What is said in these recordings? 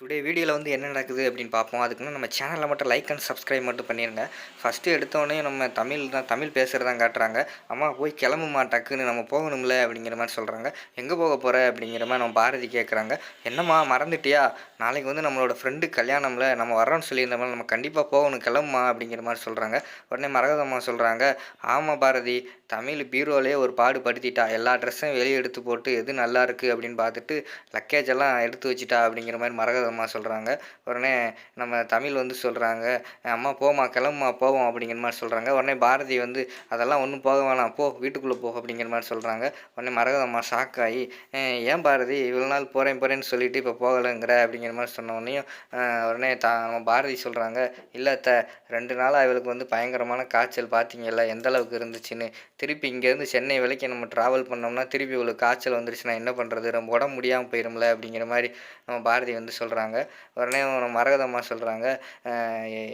Today வீடியோவில் வந்து என்ன நடக்குது அப்படின்னு பார்ப்போம். அதுக்குன்னு நம்ம சேனலை மட்டும் லைக் அண்ட் சப்ஸ்கிரைப் மட்டும் பண்ணிடுங்க. ஃபஸ்ட்டு எடுத்தோடனே நம்ம தமிழ் பேசுகிறதான் காட்டுறாங்க. அம்மா போய் கிளம்புமா டக்குன்னு நம்ம போகணும்ல அப்படிங்கிற மாதிரி சொல்கிறாங்க. எங்கே போக போகிற அப்படிங்கிற மாதிரி நம்ம பாரதி கேட்குறாங்க. என்னம்மா மறந்துட்டியா, நாளைக்கு வந்து நம்மளோட ஃப்ரெண்டு கல்யாணம்ல, நம்ம வர்றோம்னு சொல்லியிருந்தோம்ல, நம்ம கண்டிப்பாக போகணும் கிளம்புமா அப்படிங்கிற மாதிரி சொல்கிறாங்க. உடனே மரகதம்மா சொல்கிறாங்க, ஆமாம் பாரதி, தமிழ் பீரோலே ஒரு பாடு படுத்திட்டா, எல்லா ட்ரெஸ்ஸையும் வெளியே எடுத்து போட்டு எது நல்லா இருக்குது அப்படின்னு பார்த்துட்டு லக்கேஜ் எல்லாம் எடுத்து வச்சுட்டா அப்படிங்கிற மாதிரி மரகதம்மா சொல்கிறாங்க. உடனே நம்ம தமிழ் வந்து சொல்கிறாங்க, அம்மா போம்மா கிளம்புமா போவோம் அப்படிங்கிற மாதிரி சொல்கிறாங்க. உடனே பாரதி வந்து அதெல்லாம் ஒன்றும் போக வேணாம், போ வீட்டுக்குள்ளே போ அப்படிங்கிற மாதிரி சொல்கிறாங்க. உடனே மரகதம்மா ஷாக் ஆகி, ஏன் பாரதி இவ்வளோ நாள் போகிறேன்னு சொல்லிட்டு இப்போ போகலைங்கிற அப்படிங்கிற மாதிரி சொன்னோடனையும் உடனே நம்ம பாரதி சொல்கிறாங்க, இல்லை அத்தை, 2 நாளாக இவளுக்கு வந்து பயங்கரமான காய்ச்சல், பார்த்தீங்கல்ல எந்த அளவுக்கு இருந்துச்சுன்னு. திருப்பி இங்கேருந்து சென்னை வரைக்கும் நம்ம ட்ராவல் பண்ணோம்னா திருப்பி இவளுக்கு காய்ச்சல் வந்துருச்சுன்னா என்ன பண்ணுறது, நம்ம உடம்பு முடியாமல் போயிடும்ல அப்படிங்கிற மாதிரி நம்ம பாரதி வந்து சொல்கிறாங்க. உடனே நம்ம மரகதம்மா சொல்கிறாங்க,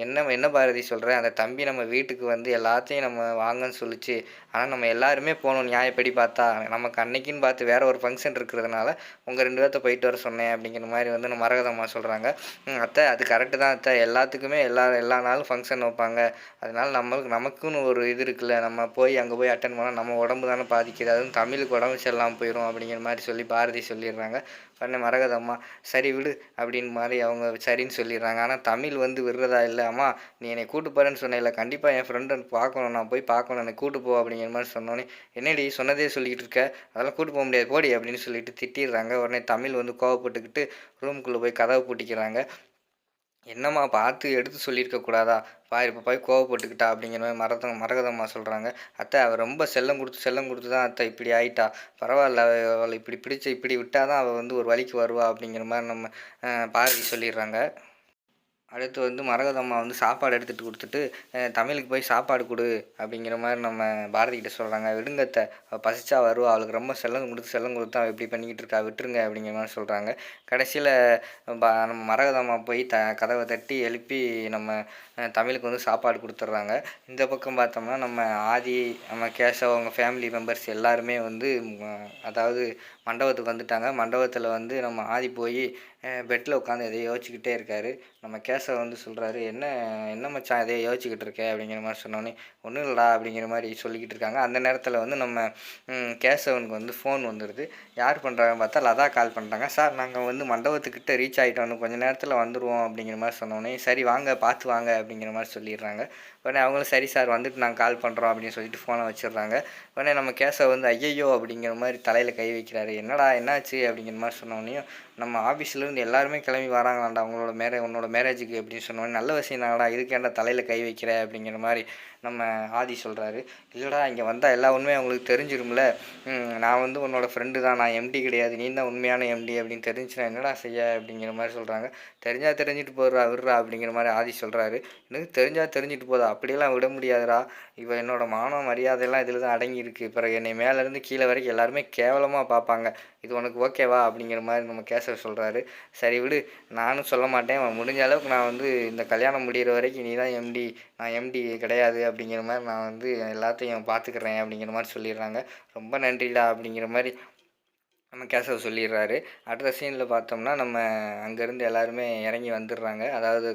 என்ன என்ன பாரதி சொல்கிற, அந்த தம்பி நம்ம வீட்டுக்கு வந்து எல்லாத்தையும் நம்ம வாங்கன்னு சொல்லிச்சு. ஆனால் நம்ம எல்லாருமே போகணும் நியாயப்படி பார்த்தா, நமக்கு அன்னைக்குன்னு பார்த்து வேறு ஒரு ஃபங்க்ஷன் இருக்கிறதுனால உங்கள் 2 பேர்த்த போயிட்டு வர சொன்னேன் அப்படிங்கிற மாதிரி வந்து நம்ம மரகதம்மா சொல்கிறாங்க. அத்தை அது கரெக்டு தான் அத்தை, எல்லாத்துக்குமே எல்லா நாளும் ஃபங்க்ஷன் வைப்பாங்க, அதனால நமக்குன்னு ஒரு இது இருக்குல்ல, நம்ம போய் அங்கே போய் அட்டன் பண்ணால் நம்ம உடம்பு தானே பாதிக்குது, அதுவும் தமிழுக்கு உடம்பு சரியில்லாமல் போயிடும் அப்படிங்கிற மாதிரி சொல்லி பாரதி சொல்லிடுறாங்க. உடனே மரகதம்மா சரி விடு அப்படின்னு மாதிரி அவங்க சரின்னு சொல்லிடுறாங்க. ஆனால் தமிழ் வந்து விடுறதா இல்லை, அம்மா நீ என்னை கூட்டு போகிறேன்னு சொன்னேன்ல, கண்டிப்பாக என் ஃப்ரெண்டை பார்க்கணும், நான் போய் பார்க்கணும், என்னை கூட்டு போ அப்படிங்கிற மாதிரி சொன்னோன்னே, என்னடி சொன்னதே சொல்லிக்கிட்டு இருக்க, அதெல்லாம் கூட்டு போக முடியாது போடி அப்படின்னு சொல்லிட்டு திட்டிடுறாங்க. உடனே தமிழ் வந்து கோவப்பட்டுக்கிட்டு ரூமுக்குள்ளே போய் கதவை பூட்டிக்கிறாங்க. என்னம்மா பார்த்து எடுத்து சொல்லியிருக்க கூடாதா, இப்போ போய் கோவப்பட்டுக்கிட்டா அப்படிங்கிற மாதிரி மரகதம்மா சொல்கிறாங்க. அத்தை அவள் ரொம்ப செல்லம் கொடுத்து தான் அத்தை இப்படி ஆயிட்டா, பரவாயில்ல, அவளை இப்படி விட்டால் தான் அவள் வந்து ஒரு வழிக்கு வருவா அப்படிங்கிற மாதிரி நம்ம பாரதி சொல்லிடுறாங்க. அடுத்து வந்து மரகதம்மா வந்து சாப்பாடு எடுத்துகிட்டு கொடுத்துட்டு, தமிழுக்கு போய் சாப்பாடு கொடு அப்படிங்கிற மாதிரி நம்ம பாரதிக்கிட்ட சொல்கிறாங்க. விடுங்க அத்தை, அவள் பசிச்சா வருவா, அவளுக்கு ரொம்ப செல்லம் கொடுத்து அவள் இப்படி பண்ணிக்கிட்டு இருக்கா, விட்டுருங்க அப்படிங்கிற மாதிரி சொல்கிறாங்க. கடைசியில் நம்ம மரகதம்மா போய் கதவை தட்டி எழுப்பி நம்ம தமிழுக்கு வந்து சாப்பாடு கொடுத்துட்றாங்க. இந்த பக்கம் பார்த்தோம்னா நம்ம ஆதி, நம்ம கேசவ், அவங்க ஃபேமிலி மெம்பர்ஸ் எல்லாருமே வந்து அதாவது மண்டபத்துக்கு வந்துட்டாங்க. மண்டபத்தில் வந்து நம்ம ஆதி போய் பெட்டில் உட்காந்து எதையோ யோசிச்சுக்கிட்டே இருக்கார். நம்ம கேசவ் வந்து சொல்கிறாரு, என்ன மச்சான் எதையோ யோசிச்சுக்கிட்டு இருக்கே அப்படிங்கிற மாதிரி சொன்னோன்னே, ஒன்றும் இல்லைடா அப்படிங்கிற மாதிரி சொல்லிக்கிட்டு இருக்காங்க. அந்த நேரத்தில் வந்து நம்ம கேசவனுக்கு வந்து ஃபோன் வந்துடுது. யார் பண்ணுறாங்கன்னு பார்த்தா லதா கால் பண்ணுறாங்க. சார் நாங்கள் வந்து மண்டபத்துக்கிட்ட ரீச் ஆகிட்டோம், கொஞ்சம் நேரத்தில் வந்துடுவோம் அப்படிங்கிற மாதிரி சொன்னோன்னே, சரி வாங்க பார்த்து வாங்க அப்படிங்கிற மாதிரி சொல்லிடுறாங்க. உடனே அவங்களும் சரி சார் வந்துட்டு நாங்கள் கால் பண்ணுறோம் அப்படின்னு சொல்லிட்டு ஃபோனை வச்சிடுறாங்க. உடனே நம்ம கேசவ் வந்து ஐயையோ அப்படிங்கிற மாதிரி தலையில் கை வைக்கிறாரு. என்னடா என்னாச்சு அப்படிங்கிற மாதிரி சொன்னோடனையும், நம்ம ஆஃபீஸ்லேருந்து எல்லாருமே கிளம்பி வராங்களாண்டா உன்னோட மேரேஜுக்கு அப்படின்னு சொன்னோன்னே, நல்ல விஷயம் தானடா, இதுக்கேண்டா தலையில் கை வைக்கிற அப்படிங்கிற மாதிரி நம்ம ஆதி சொல்கிறாரு. இல்லைடா இங்கே வந்தால் எல்லா உண்மையும் அவங்களுக்கு தெரிஞ்சிரும்ல, நான் வந்து உன்னோட ஃப்ரெண்டு தான், நான் எம்டி கிடையாது, நீ தான் உண்மையான எம்டி அப்படின்னு தெரிஞ்சுனா என்னடா செய்ய அப்படிங்கிற மாதிரி சொல்கிறாங்க. தெரிஞ்சுட்டு விட்றா அப்படிங்கிற மாதிரி ஆதி சொல்கிறாரு. எனக்கு தெரிஞ்சுட்டு போதா, அப்படியெல்லாம் விட முடியாதுடா, இவ என்னோட மான மரியாதையெல்லாம் இதில் தான் அடங்கியிருக்கு, பிறகு என்னை மேலேருந்து கீழே வரைக்கும் எல்லாருமே கேவலமாக பார்ப்பாங்க, இது உனக்கு ஓகேவா அப்படிங்கிற மாதிரி நம்ம கேசவ சொல்கிறாரு. சரி விடு, நானும் சொல்ல மாட்டேன், முடிஞ்ச அளவுக்கு நான் வந்து இந்த கல்யாணம் முடிகிற வரைக்கும் நீ தான் எம்டி, நான் எம்டி கிடையாது அப்படிங்கிற மாதிரி நான் வந்து எல்லாத்தையும் பார்த்துக்கிறேன் அப்படிங்கிற மாதிரி சொல்லிடுறாங்க. ரொம்ப நன்றிடா அப்படிங்கிற மாதிரி நம்ம கேசவ சொல்லிடுறாரு. அடுத்த சீனில் பார்த்தோம்னா நம்ம அங்கேருந்து எல்லாருமே இறங்கி வந்துடுறாங்க. அதாவது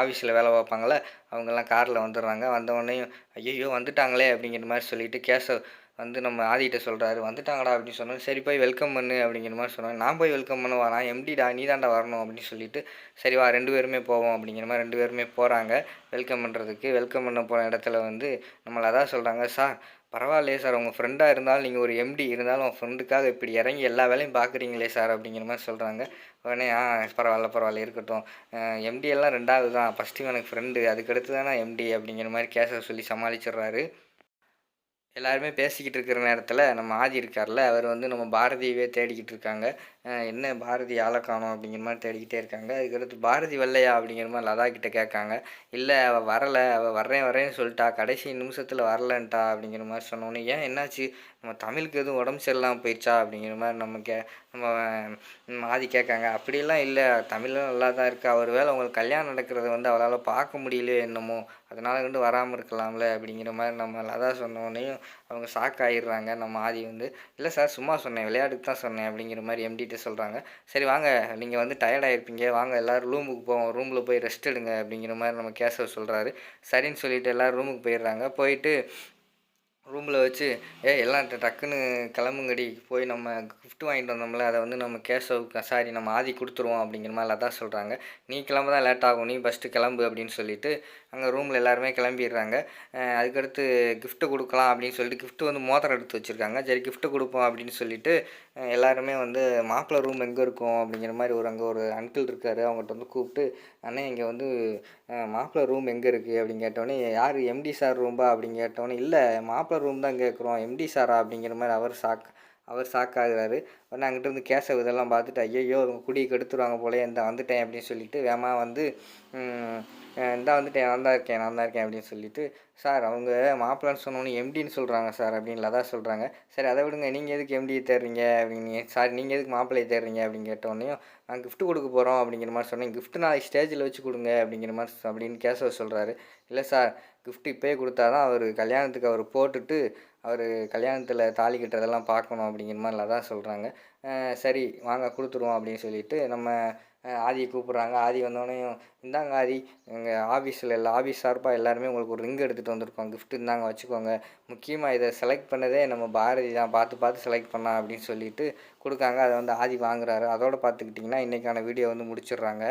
ஆஃபீஸில் வேலை பார்ப்பாங்கள்ல, அவங்கெல்லாம் காரில் வந்துடுறாங்க. வந்தவொடனேயும் ஐயையோ வந்துட்டாங்களே அப்படிங்கிற மாதிரி சொல்லிவிட்டு கேசவ் வந்து நம்ம ஆதிகிட்ட சொல்கிறாரு. வந்துட்டாங்கடா அப்படின்னு சொன்னோம். சரி போய் வெல்கம் பண்ணு அப்படிங்கிற மாதிரி சொன்னாங்க. நான் போய் வெல்கம் பண்ணுவா, நான் எம்டிடா, நீ தாண்டா வரணும் அப்படின்னு சொல்லிட்டு, சரி வா 2 பேருமே போவோம் அப்படிங்கிற மாதிரி 2 பேருமே போகிறாங்க வெல்கம் பண்ணுறதுக்கு. வெல்கம் பண்ண போன இடத்துல வந்து நம்மளை அதான் சொல்கிறாங்க, சார் பரவாயில்லையே சார், உங்கள் ஃப்ரெண்டாக இருந்தாலும் நீங்கள் ஒரு எம்டி இருந்தாலும் உங்கள் ஃப்ரெண்டுக்காக இப்படி இறங்கி எல்லா வேலையும் பார்க்குறீங்களே சார் அப்படிங்கிற மாதிரி சொல்கிறாங்க. உடனே பரவாயில்ல இருக்கட்டும், எம்டி எல்லாம் 2வது தான், ஃபஸ்ட்டு எனக்கு ஃப்ரெண்டு, அதுக்கடுத்து தானே எம்டி அப்படிங்கிற மாதிரி கேசவ சொல்லி சமாளிச்சிடுறாரு. எல்லாருமே பேசிக்கிட்டு இருக்கிற நேரத்தில் நம்ம ஆதி இருக்கார்ல, அவர் வந்து நம்ம பாரதியவே தேடிக்கிட்டு இருக்காங்க. என்ன பாரதி ஆளை காணோம் அப்படிங்கிற மாதிரி தேடிக்கிட்டே இருக்காங்க. அதுக்கடுத்து பாரதி வரலையா அப்படிங்கிற மாதிரி லதா கிட்ட கேட்காங்க. இல்லை அவள் வரலை, அவள் வரேன்னு சொல்லிட்டா, கடைசி நிமிஷத்தில் வரலன்ட்டா அப்படிங்கிற மாதிரி சொன்னோன்னே, ஏன் என்னாச்சு, நம்ம தமிழுக்கு எதுவும் உடம்பு சரியில்லாமல் போயிடுச்சா அப்படிங்கிற மாதிரி நம்ம ஆதி கேட்காங்க. அப்படியெல்லாம் இல்லை, தமிழும் நல்லா தான் இருக்கா, ஒரு வேளை உங்களுக்கு கல்யாணம் நடக்கிறத வந்து அவளால் பார்க்க முடியலையோ என்னமோ, அதனால வராமல் இருக்கலாம்ல அப்படிங்கிற மாதிரி நம்ம லதா சொன்னோடனையும் சொன்னோனையும் அவங்க ஷாக் ஆகிடுறாங்க. நம்ம ஆதி வந்து, இல்லை சார் சும்மா சொன்னேன், விளையாட்டுக்கு தான் சொன்னேன் அப்படிங்கிற மாதிரி எம்டிகிட்ட சொல்கிறாங்க. சரி வாங்க, நீங்கள் வந்து டயர்டாகிருப்பீங்க, வாங்க எல்லோரும் ரூமுக்கு போவோம், ரூமில் போய் ரெஸ்ட் எடுங்க அப்படிங்கிற மாதிரி நம்ம கேசவ் சொல்கிறாரு. சரின்னு சொல்லிவிட்டு எல்லோரும் ரூமுக்கு போயிடுறாங்க. போயிட்டு ரூமில் வச்சு எல்லாம் டக்குன்னு கிளம்புங்கடி, போய் நம்ம கிஃப்ட் வாங்கிட்டு வந்தோம்ல அதை வந்து நம்ம கேசவுக்கு சாரி நம்ம ஆதி கொடுத்துருவோம் அப்படிங்கிற மாதிரி அதான் சொல்கிறாங்க. நீ கிளம்ப தான் லேட் ஆகும், நீ ஃபஸ்ட்டு கிளம்பு அப்படின்னு சொல்லிட்டு அங்கே ரூமில் எல்லாருமே கிளம்பிடுறாங்க. அதுக்கடுத்து கிஃப்ட்டு கொடுக்கலாம் அப்படின்னு சொல்லிட்டு கிஃப்ட்டு வந்து மோதிரம் எடுத்து வச்சுருக்காங்க. சரி கிஃப்ட்டு கொடுப்போம் அப்படின்னு சொல்லிட்டு எல்லாருமே வந்து மாப்பிள்ளை ரூம் எங்கே இருக்கும் அப்படிங்கிற மாதிரி அங்கே ஒரு அங்கிள் இருக்கார், அவங்ககிட்ட வந்து கூப்பிட்டு அண்ணே இங்கே வந்து மாப்பிள்ளை ரூம் எங்கே இருக்குது அப்படின்னு கேட்டோடனே, யார் எம்டி சார் ரூம்பா அப்படின்னு கேட்டோடனே, இல்லை மாப்பிள்ளை ரூம் தான் கேட்குறோம், எம்டி சாரா அப்படிங்கிற மாதிரி அவர் ஷாக்காகிறாரு. உடனே அங்கிட்டிருந்து கேசவ் இதெல்லாம் பார்த்துட்டு, ஐயையோ இவங்க குடியை கெடுத்துருவாங்க போலே, இந்த வந்துட்டேன் அப்படின்னு சொல்லிட்டு வேகமாக வந்து இந்தா வந்துட்டேன், நான் தான் இருக்கேன் அப்படின்னு சொல்லிட்டு, சார் அவங்க மாப்பிள்ளைன்னு சொன்னோன்னே எம்டின்னு சொல்கிறாங்க சார் அப்படின்னு லதா சொல்கிறாங்க. சரி அதை விடுங்க, நீங்கள் எதுக்கு எம்டியை தேடுறீங்க அப்படின்னு, சாரி நீங்கள் எதுக்கு மாப்பிள்ளையை தேடுறீங்க அப்படின்னு கேட்டோடனையும், நான் கிஃப்ட்டு கொடுக்க போகிறோம் அப்படிங்கிற மாதிரி சொன்னேன். கிஃப்ட்டு நாளைக்கு ஸ்டேஜில் வச்சு கொடுங்க அப்படிங்கிற மாதிரி அப்படின்னு கேசவ் சொல்கிறாரு. இல்லை சார் கிஃப்ட்டு இப்போயே கொடுத்தா தான் அவர் கல்யாணத்துக்கு அவர் போட்டுட்டு அவர் கல்யாணத்தில் தாலி கட்டுறதெல்லாம் பார்க்கணும் அப்படிங்கிற மாதிரி லதா சொல்கிறாங்க. சரி வாங்க கொடுத்துருவோம் அப்படின்னு சொல்லிட்டு நம்ம ஆதியை கூப்பிட்றாங்க. ஆதி வந்தோடனையும், இந்தாங்க ஆதி, எங்கள் ஆஃபீஸில் ஆஃபீஸ் சார்பாக எல்லாருமே உங்களுக்கு ஒரு ரிங் எடுத்துகிட்டு வந்திருக்கோம், கிஃப்ட்டு இந்தாங்க வச்சுக்கோங்க, முக்கியமாக இதை செலக்ட் பண்ணதே நம்ம பாரதி தான், பார்த்து செலக்ட் பண்ணலாம் அப்படின்னு சொல்லிட்டு கொடுக்காங்க. அதை வந்து ஆதி வாங்குறாரு. அதோடு பார்த்துக்கிட்டிங்கன்னா இன்றைக்கான வீடியோ வந்து முடிச்சிடுறாங்க.